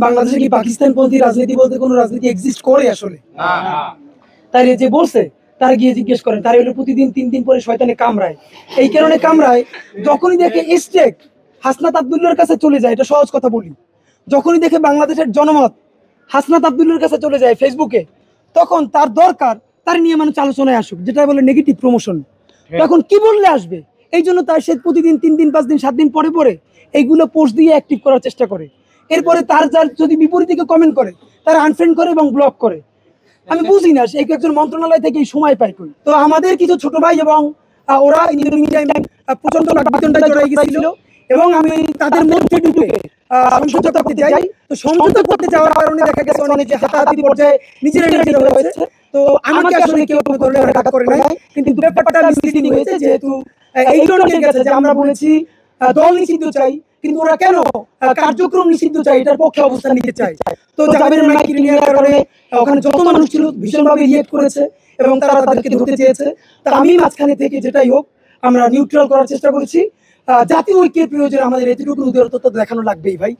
বাংলাদেশে কি পাকিস্তানপন্থী রাজনীতি বলতে কোনো রাজনীতি এক্সিস্ট করে আসলে? তাই যে বলছে তার গিয়ে জিজ্ঞেস করেন, তার হলো প্রতিদিন 3 দিন পরে শয়তানে কামড়ায়। এই কারণে কামড়ায়, যখনই দেখে স্টেক হাসনাত আব্দুল্লাহর কাছে চলে যায়, এটা সহজ কথা বলি, যখনই দেখে বাংলাদেশের জনমত হাসনাত আব্দুল্লাহর কাছে চলে যায় ফেসবুকে, তখন তার দরকার তার নিয়ে মানুষ আলোচনায় আসুক, যেটা বলে নেগেটিভ প্রমোশন। তখন কি বললে আসবে, এই জন্য তার সে প্রতিদিন 3 দিন 5 দিন 7 দিন পরে পরে এইগুলো পোস্ট দিয়ে অ্যাক্টিভ করার চেষ্টা করে। এরপরে তার যার যদি বিপরীত দিকে কমেন্ট করে, তারা আনফ্রেন্ড করে এবং ব্লক করে। আমি বুঝি না সে একজন মন্ত্রণালয় থেকে এই সময় পায় কই। তো আমাদের কিছু ছোট ভাই এবং ওরা প্রচন্ড বিতণ্ডায় জড়াই গেছিল, এবং আমি তাদের মধ্যে ঢুকে সমঝোতা করতে যাই। তো সমঝোতা করতে যাওয়ার কারণে দেখা গেছে অনেকে হাতাহাতি পর্যায়ে নিজেরা হয়েছে। তো আমাকে আসলে কেউ কোনো ধরনের আঘাত করে নাই, কিন্তু ব্যাপারটা মিসলিডিং হয়েছে, যেহেতু এই ধরনের গেছে যে আমরা বলেছি দল নিষিদ্ধ চাই, কিন্তু ওরা কেন কার্যক্রম নিষিদ্ধ চাই এটার পক্ষে অবস্থান নিতে চাই। তো জাবেরের মাইক কিনে নেওয়ার কারণে ওখানে যত মানুষ ছিল ভীষণভাবে রিয়েক্ট করেছে এবং তারা তাদেরকে ধরতে চেয়েছে। তা আমি মাঝখানে থেকে যেটাই হোক আমরা নিউট্রাল করার চেষ্টা করেছি। জাতীয় ঐক্যের প্রয়োজন আমাদের এতটুকু উদারতা দেখানো লাগবেই ভাই।